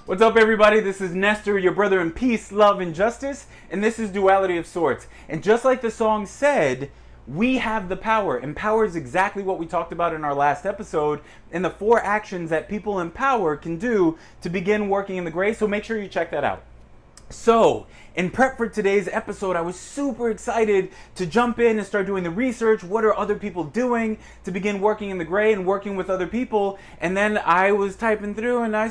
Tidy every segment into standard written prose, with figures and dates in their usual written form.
What's up, everybody? This is Nestor, your brother in peace, love, and justice, and this is Duality of Sorts. And just like the song said, we have the power, and power is exactly what we talked about in our last episode, and the 4 actions that people in power can do to begin working in the gray, so make sure you check that out. So, in prep for today's episode, I was super excited to jump in and start doing the research. What are other people doing to begin working in the gray and working with other people? And then I was typing through and I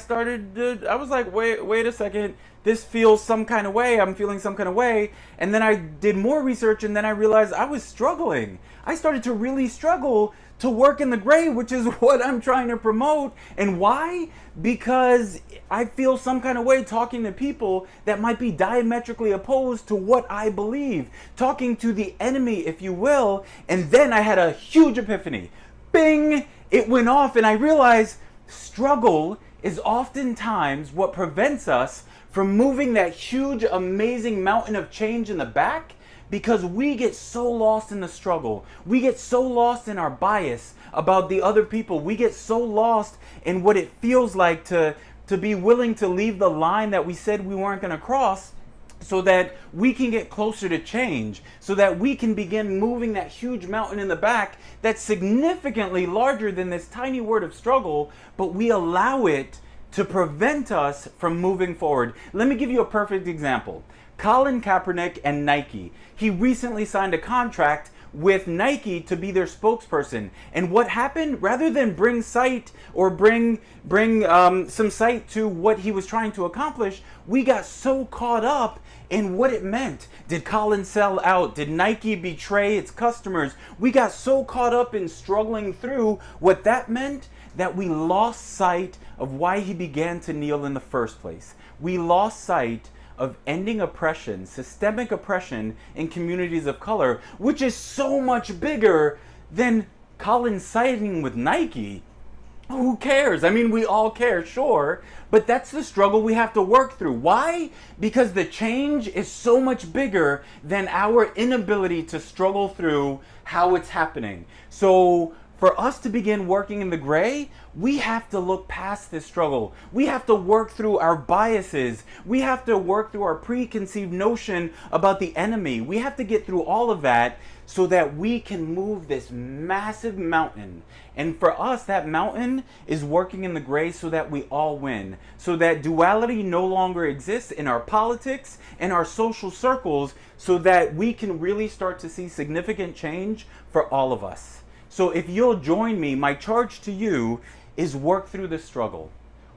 was like, wait a second. This feels some kind of way. I'm feeling some kind of way. And then I did more research and then I realized I was struggling. I started to really struggle to work in the gray, which is what I'm trying to promote. And why? Because I feel some kind of way talking to people that might be diametrically opposed to what I believe. Talking to the enemy, if you will. And then I had a huge epiphany. Bing! It went off and I realized struggle is oftentimes what prevents us from moving that huge, amazing mountain of change in the back, because we get so lost in the struggle. We get so lost in our bias about the other people. We get so lost in what it feels like to be willing to leave the line that we said we weren't going to cross, so that we can get closer to change, so that we can begin moving that huge mountain in the back that's significantly larger than this tiny word of struggle, but we allow it to prevent us from moving forward. Let me give you a perfect example. Colinkaepernick and Nike. He recently signed a contract with Nike to be their spokesperson. And what happened? Rather than bring sight or bring some sight to what he was trying to accomplish, we got so caught up in what it meant. Did Colin sell out? Did Nike betray its customers? We got so caught up in struggling through what that meant that we lost sight of why he began to kneel in the first place. We lost sight of ending oppression, systemic oppression in communities of color, which is so much bigger than Colin siding with Nike. Who cares? I mean, we all care, sure, but that's the struggle we have to work through. Why? Because the change is so much bigger than our inability to struggle through how it's happening. So for us to begin working in the gray, we have to look past this struggle. We have to work through our biases. We have to work through our preconceived notion about the enemy. We have to get through all of that so that we can move this massive mountain. And for us, that mountain is working in the gray so that we all win. So that duality no longer exists in our politics and our social circles, so that we can really start to see significant change for all of us. So if you'll join me, my charge to you is work through the struggle.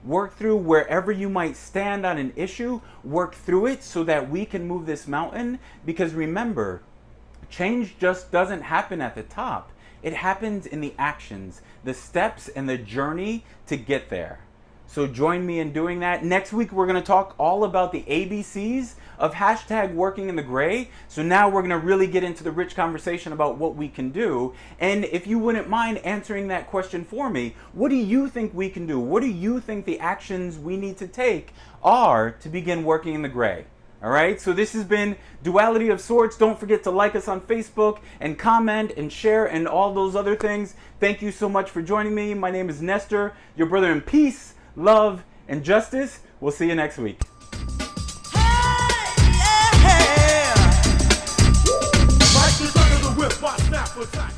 Work through wherever you might stand on an issue, work through it so that we can move this mountain. Because remember, change just doesn't happen at the top. It happens in the actions, the steps, and the journey to get there. So join me in doing that. Next week, we're going to talk all about the ABCs of hashtag working in the gray. So now we're going to really get into the rich conversation about what we can do. And if you wouldn't mind answering that question for me, what do you think we can do? What do you think the actions we need to take are to begin working in the gray? All right, so this has been Duality of Sorts. Don't forget to like us on Facebook and comment and share and all those other things. Thank you so much for joining me. My name is Nestor, your brother in peace, love, and justice. We'll see you next week. Hey, yeah. Right under the whip, I snap attack.